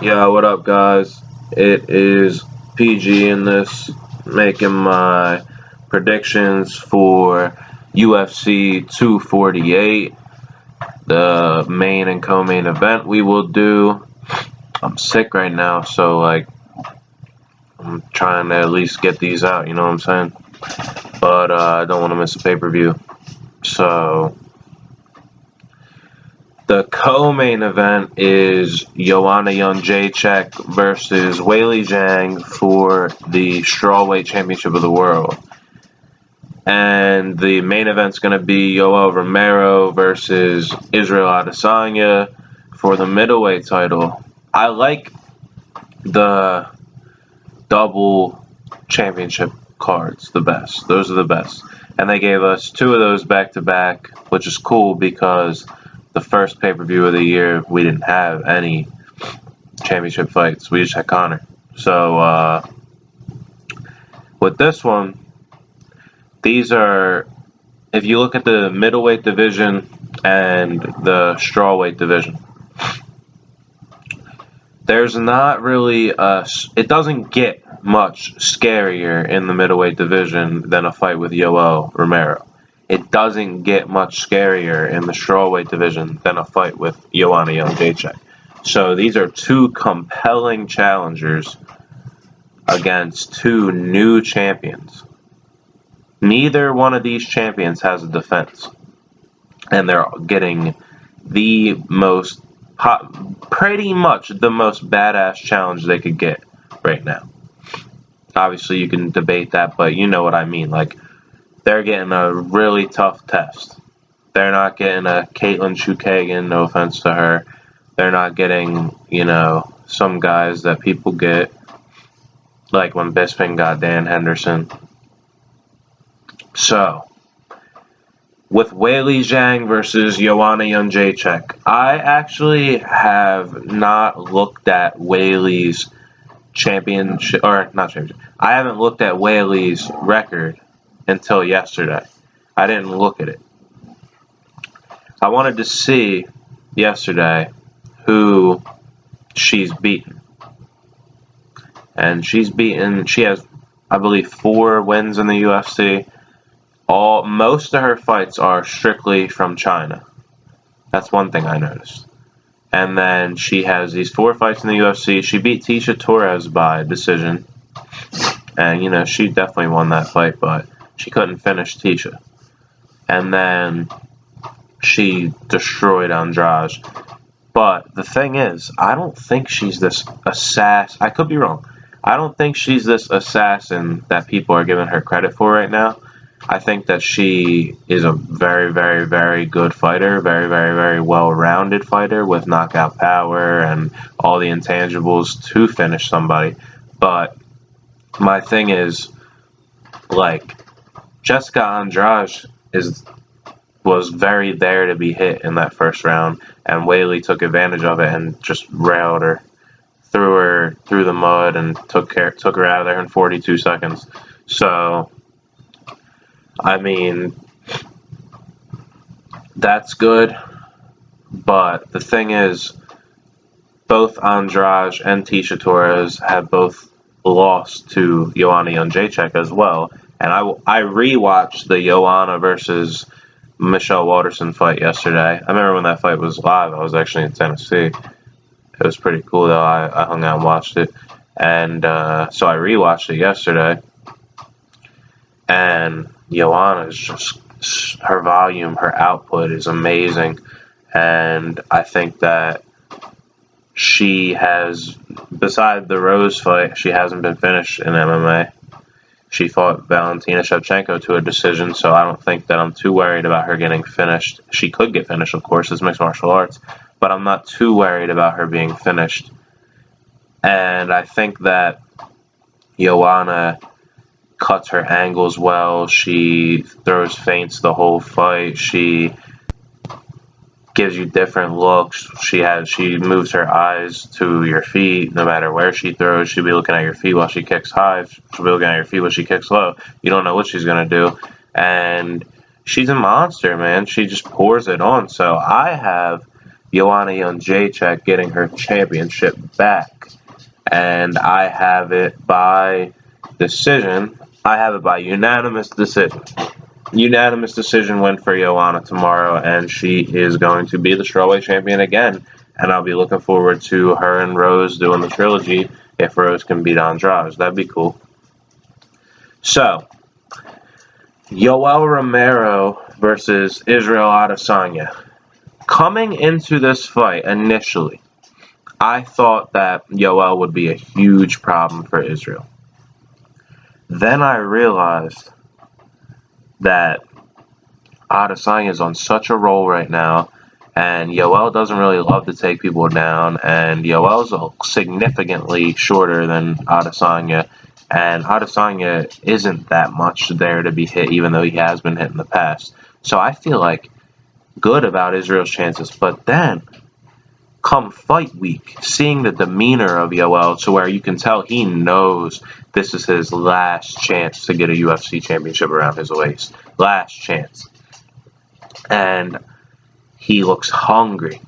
Yeah, what up, guys? It is PG in this, making my predictions for UFC 248, the main and co-main event we will do. I'm sick right now, so I'm trying to at least get these out, you know what I'm saying? But I don't want to miss a pay-per-view. So the co-main event is Joanna Jędrzejczyk versus Weili Zhang for the strawweight championship of the world. And the main event's going to be Yoel Romero versus Israel Adesanya for the middleweight title. I like the double championship cards the best. Those are the best. And they gave us two of those back-to-back, which is cool because the first pay-per-view of the year, we didn't have any championship fights. We just had Conor. So, with this one, these are, if you look at the middleweight division and the strawweight division, there's not really it doesn't get much scarier in the middleweight division than a fight with Yoel Romero. It doesn't get much scarier in the strawweight division than a fight with Joanna Jędrzejczyk. So these are two compelling challengers against two new champions. Neither one of these champions has a defense, and they're getting the most, pretty much the most badass challenge they could get right now. Obviously, you can debate that, but you know what I mean. Like, they're getting a really tough test. They're not getting a Caitlin Chukagian, no offense to her. They're not getting, some guys that people get, like when Bisping got Dan Henderson. So, with Weili Zhang versus Joanna Jędrzejczyk, I actually have not looked at Weili's championship, or not championship. I haven't looked at Weili's record until yesterday. I didn't look at it. I wanted to see yesterday who she's beaten. And she has, I believe, 4 wins in the UFC. Most of her fights are strictly from China. That's one thing I noticed. And then she has these 4 fights in the UFC. She beat Tecia Torres by decision. And, she definitely won that fight, but she couldn't finish Tecia. And then she destroyed Andrade. But the thing is, I don't think she's this assassin. I could be wrong. I don't think she's this assassin that people are giving her credit for right now. I think that she is a very, very, very good fighter, very, very, very well-rounded fighter with knockout power and all the intangibles to finish somebody. But my thing is, Jessica Andrade was very there to be hit in that first round, and Weili took advantage of it and just railed her, threw her through the mud, and took her out of there in 42 seconds. So, I mean, that's good, but the thing is, both Andrade and Tecia Torres have both lost to Joanna Jędrzejczyk as well, and I rewatched the Joanna versus Michelle Waterson fight yesterday. I remember when that fight was live. I was actually in Tennessee. It was pretty cool, though. I hung out and watched it. And so I rewatched it yesterday. And Joanna is just, her volume, her output is amazing. And I think that she has, beside the Rose fight, she hasn't been finished in MMA. She fought Valentina Shevchenko to a decision, so I don't think that I'm too worried about her getting finished. She could get finished, of course, it's mixed martial arts, but I'm not too worried about her being finished. And I think that Joanna cuts her angles well. She throws feints the whole fight. She gives you different looks. She moves her eyes to your feet. No matter where she throws, she'll be looking at your feet while she kicks high. She'll be looking at your feet while she kicks low. You don't know what she's gonna do, and she's a monster, man. She just pours it on. So I have Joanna Jędrzejczyk getting her championship back. And I have it by decision. I have it by unanimous decision. Unanimous decision win for Joanna tomorrow, and she is going to be the strawweight champion again. And I'll be looking forward to her and Rose doing the trilogy if Rose can beat Andrade. That'd be cool. So, Yoel Romero versus Israel Adesanya. Coming into this fight initially, I thought that Yoel would be a huge problem for Israel. Then I realized that Adesanya is on such a roll right now, and Yoel doesn't really love to take people down, and Yoel's significantly shorter than Adesanya, and Adesanya isn't that much there to be hit, even though he has been hit in the past. So I feel like good about Israel's chances, but then come fight week, seeing the demeanor of Yoel to where you can tell he knows this is his last chance to get a UFC championship around his waist. Last chance. And he looks hungry.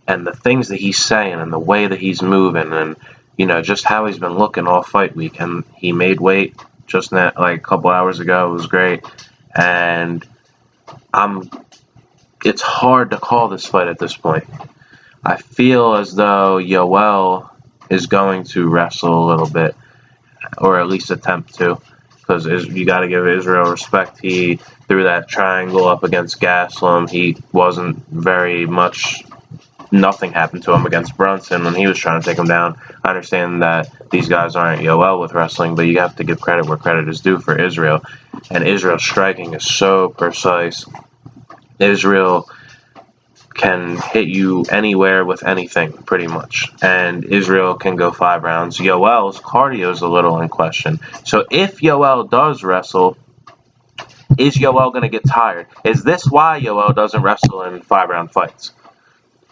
And the things that he's saying and the way that he's moving and, you know, just how he's been looking all fight week. And he made weight just like a couple hours ago. It was great. And it's hard to call this fight at this point. I feel as though Yoel is going to wrestle a little bit, or at least attempt to, because you got to give Israel respect. He threw that triangle up against Gaslam. He wasn't very much. Nothing happened to him against Brunson when he was trying to take him down. I understand that these guys aren't Yoel with wrestling, but you have to give credit where credit is due for Israel. And Israel's striking is so precise. Israel can hit you anywhere with anything, pretty much. And Israel can go 5 rounds. Yoel's cardio is a little in question. So if Yoel does wrestle, is Yoel going to get tired? Is this why Yoel doesn't wrestle in 5-round fights?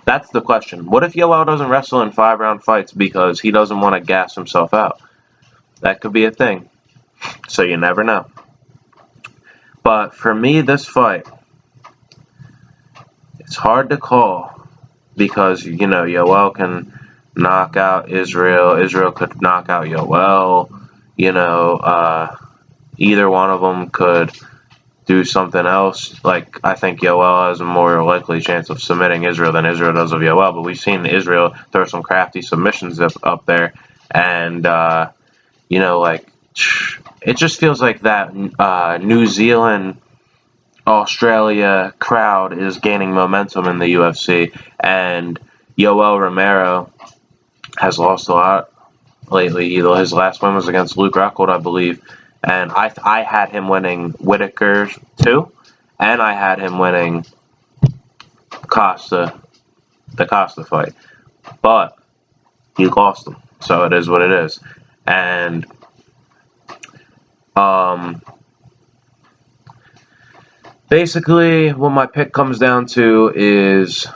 That's the question. What if Yoel doesn't wrestle in 5-round fights because he doesn't want to gas himself out? That could be a thing. So you never know. But for me, this fight, it's hard to call because, you know, Yoel can knock out Israel. Israel could knock out Yoel. You know, either one of them could do something else. Like, I think Yoel has a more likely chance of submitting Israel than Israel does of Yoel, but we've seen Israel throw some crafty submissions up there, and, you know, like, it just feels like that New Zealand, Australia crowd is gaining momentum in the UFC, and Yoel Romero has lost a lot lately. His last win was against Luke Rockhold, I believe. And I had him winning Whitaker too, and I had him winning the Costa fight, but he lost him, so it is what it is. And basically, what my pick comes down to is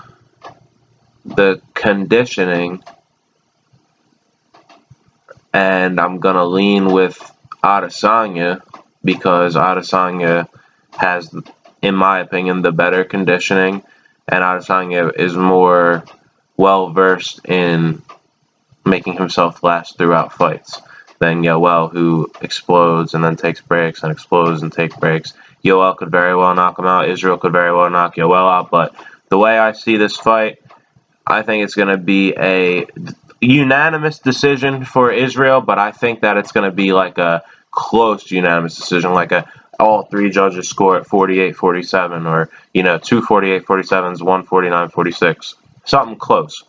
the conditioning, and I'm gonna lean with Adesanya because Adesanya has, in my opinion, the better conditioning, and Adesanya is more well-versed in making himself last throughout fights than Yoel, who explodes and then takes breaks and explodes and takes breaks. Yoel could very well knock him out. Israel could very well knock Yoel out, but the way I see this fight, I think it's going to be a unanimous decision for Israel, but I think that it's going to be like a close unanimous decision, like all 3 judges score at 48-47, or, you know, 2 48-47s, 1 49-46, something close.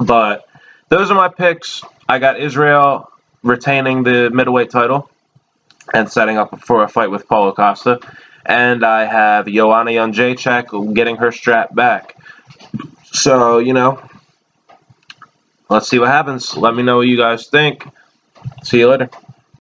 But those are my picks. I got Israel retaining the middleweight title and setting up for a fight with Paulo Costa, and I have Joanna Jędrzejczyk getting her strap back. So, you know, let's see what happens. Let me know what you guys think. See you later.